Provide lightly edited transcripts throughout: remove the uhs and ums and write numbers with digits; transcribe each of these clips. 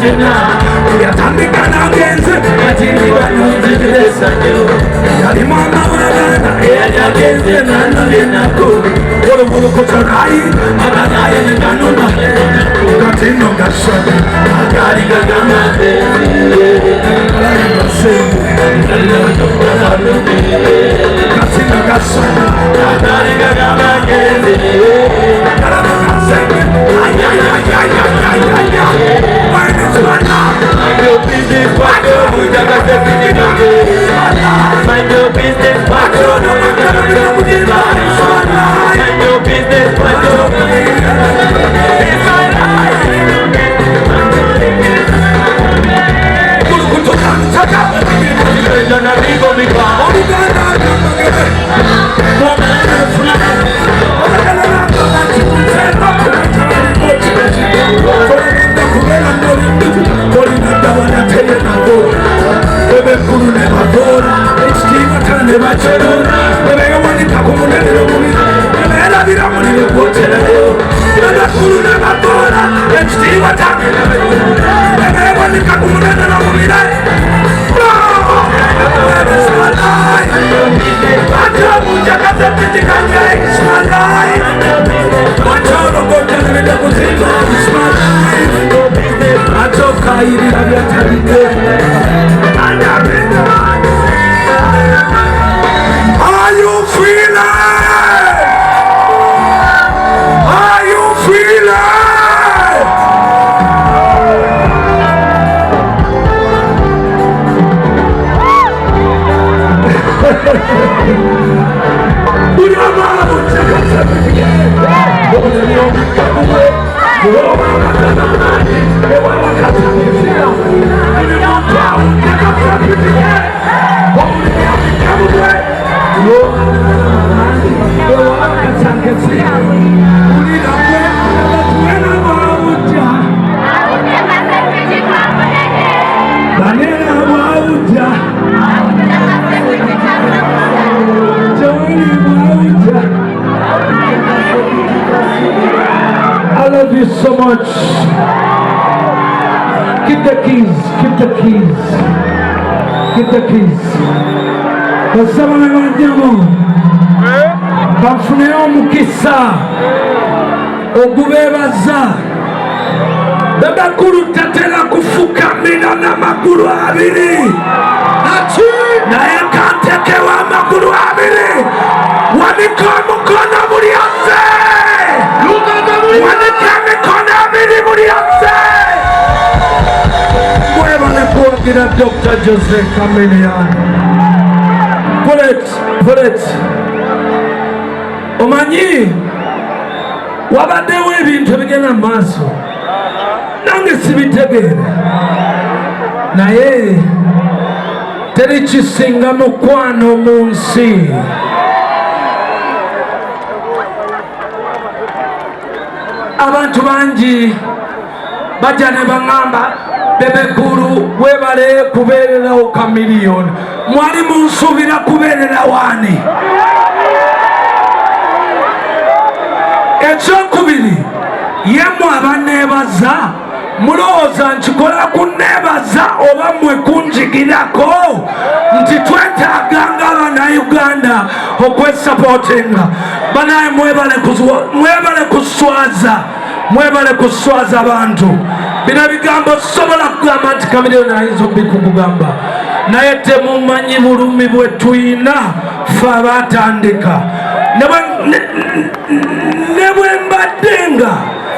Tina, Yatandika Nagenze, Yatiniba Nunzilesa, Yalimana Wana, Yagenze, Nanako, Okumuvuluga, Naye Nanuma, Kadingo Gashaka, Kadingo Gamate, Kadingo Gashaka, Kadingo Gamate, So much. Keep the keys, keep the keys, keep the keys. Basaba n'abajjamo bafuneyo omukisa ogubeebaza. Babakulu tatera kufukamira n'amagulu abiri, naye kantekewo amagulu abiri. Wanika omukono buli azze, wanika emikono abiri buli azze. Mwebale kuwagira Dr. Jose Chameleon. Put it. Omanyi wabaddewo ebintu ebigenda mu maaso nange sibitegeera, naye teri kisinga mukwano mu nsi. Abantu bangi bajja ne baŋŋamba Bebe kulu webale kubeererawo Chameleon. Mwali munsuubira kubeerera waani? Ekyokubiri, yemmwe abanneebaza mulowooza nkikola kunneebaza oba mmwe kunjigirako nti twetaaganga Abannayuganda okwesapootinga? Banaye mwebale kuswaza abantu. Bino ebigambo sobola kugamba nti Chameleon ayinza okubikugamba, naye temumanyi bulumi bwe tuyina ffe abaatandika. Ne bwe mbadde nga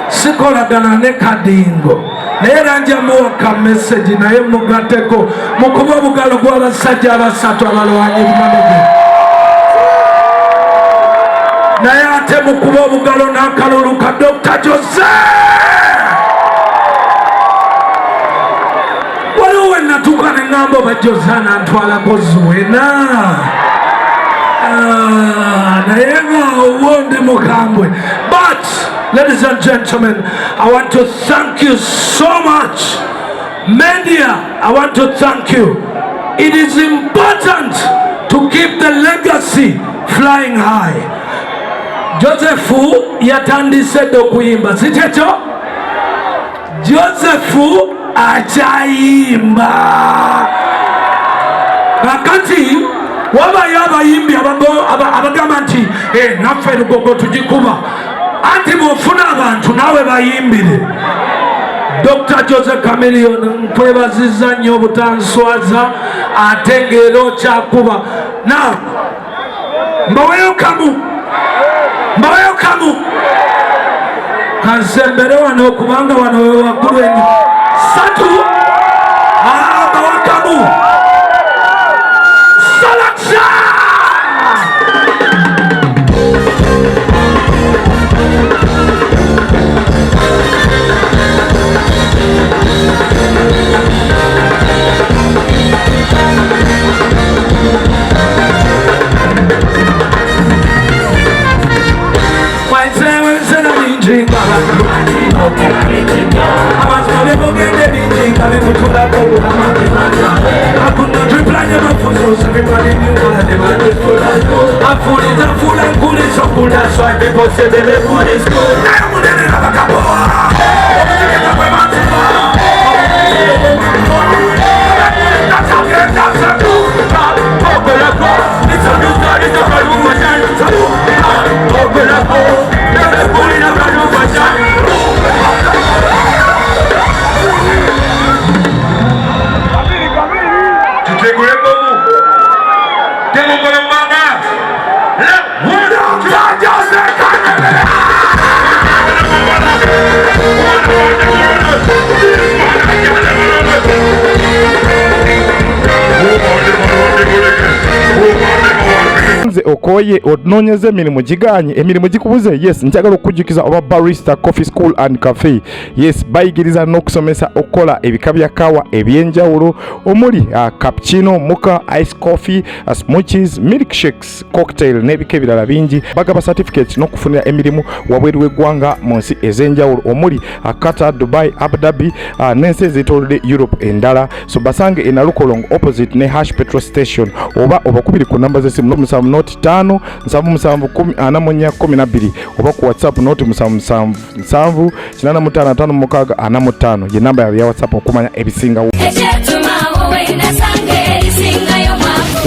sikolagana ne Kadingo, naye era njamuwa ka message naye mugateko mukuba obugalo gw'abasajja abasatu abalwanyi bumanoge, naye ate mukuba obugalo n'akalulu ka Dr. Jose. Waliwo we natuuka ne ŋŋamba oba Jose anantwalako Zwena, naye ng'awo ndi mukambwe. But ladies and gentlemen, I want to thank you so much. Media, I want to thank you. It is important to keep the legacy flying high. Joseph yatandise okuyimba, si kyekyo? Joseph achayimba. Kakati wabayo abayimbi abagamba nti naffe lugogo tugikuba anti bw'ofuna abantu naawe bayimbire. Dr. Jose Chameleon nkwebaziza nnyo obutanswaza ate ng'era okyakuba. Now mbaweyo kamu kansembere wano kubanga wano we waggulu ennyo. 3 mbawa kamu. That's why people say they live for this good. Naye Munene n'abagabo. Okoye ononyeze emirimu giganye emirimu gikubuze. Yes, njagala okujjukiza oba Barista Coffee School and Cafe. Yes, bayigiriza n'okusomesa okola ebika bya kawa ebyenjawulo omuli cappuccino, mocha, ice coffee, smoothies, milkshakes, cocktail n'ebika ebirala bingi. Bagaba certificate n'okufunira emirimu wabweru w'eggwanga mu nsi ez'enjawulo omuli Qatar, Dubai, Abu Dhabi n'ensi ez'etoolodde Europe endala. So basange e Nalukolong opposite ne Hash petrol station oba obakubiri ku namba z'essimu 5 777 oba ku WhatsApp noti 777 855 ye namba ya WhatsApp okumanya ebisingawo.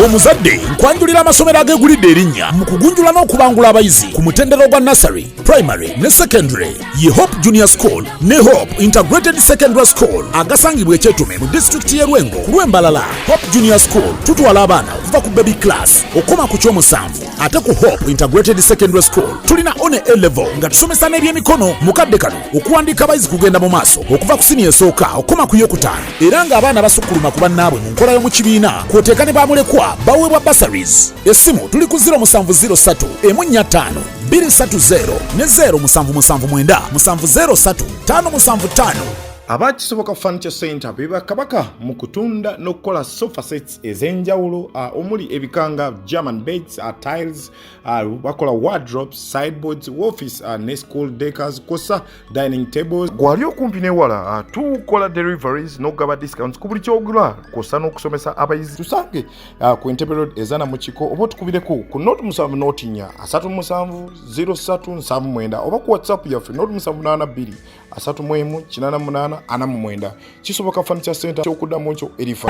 Omuzadde nkwanjulira amasomero agegulidde erinnya mu kugunjula n'okubangula abayizi ku mutendera ogwa nursery, primary ne secondary ye Hope Junior School ne Hope Integrated Secondary School agasangibwa Ekyetume mu district y'e Lwengo ku Lwembalala. Hope Junior School tutwala abaana okuva ku baby class okoma ku kyomusanvu, ate ku Hope Integrated Secondary School tulina one A level nga tusomesa n'ebyemikono mukadde kano okuwandiika abayizi kugenda mu maaso okuva ku senior esooka okoma ku y'okutaano, era ng'abaana basukkuluma ku bannaabwe mu nkola y'omu kibiina kwoteeka ne bamulekwa baweebwa bursaries. Essimu tuli ku 0703 145 230 ne 0779 703 575. Abakisoboka Furniture Center beba kabaka mu kutunda n'okukola sofa sets ez'enjawulo omuli ebikanga, German beds, tiles, bakola wardrobes, sideboards, office ne school decors, kosa dining tables. Gwali okumpi n'ewala tukola deliveries n'ogaba discounts ku buli kyogula, kosa n'okusomesa abayizi. Tusange ku Entebbe Road ezana mu kiko oba tukubireko ku note 7 note 4 37 0379 oba ku WhatsApp yaffe note 782 31 88 49. Kisoboka Furniture Center kyokuddamu ekyo erifa.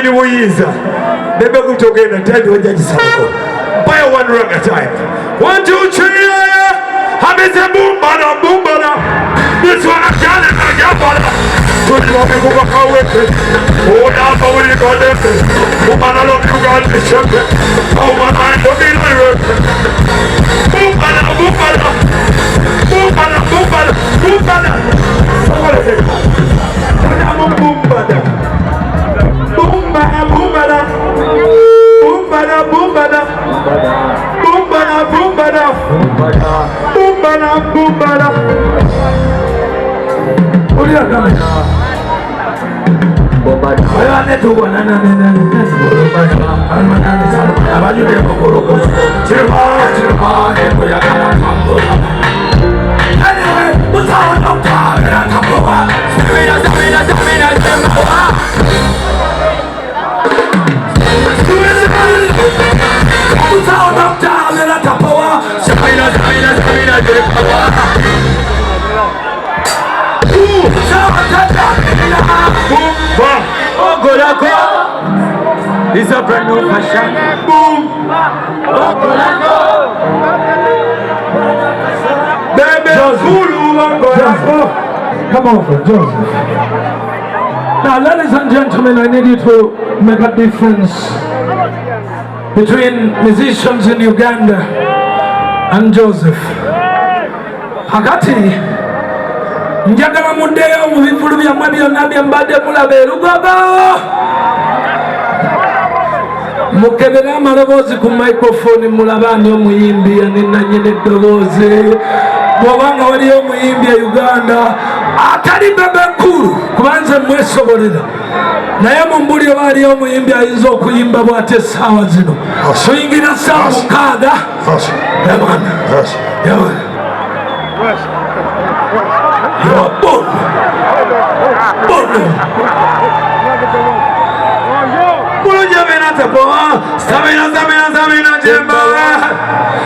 Beni Buyiza. Bebe kutogenda tadi wajajisango. Buy one rug at a time. 1, 2, 3. Hameze bumbana. This one I'm telling you, yabala. Tuli wame kubaka wete. Oda mawili kodete. Bumana lomi ugali shepe. Bumana ndogi lwepe. Bumbana. Bumbana. It's a brand new fashion. Boom. Bebe, come over, Joseph. Now, ladies and gentlemen, I need you to make a difference between musicians in Uganda and Joseph. Hakati, njagala muddeyo mu bivulu byammwe byonna bye mbadde mulaba erugaga. Mukebere amaloboozi ku microphone mulaba ani omuyimbi yanenanyene eddoboozi. Bw'obanga waliyo omuyimbi e Uganda atali Bebe nkulu kuba nze mwesobolera. Naye mumbuli oba aliyo omuyimbi ayinza okuyimba bw'ate essaawa zino. Tuyingira ssaawa 6. Samina jemba.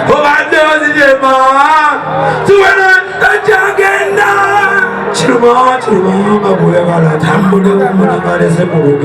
Obade ozijemba. Tuwena tajagenda. Chiruma, mabule bala tambule kumuna kale se muruge.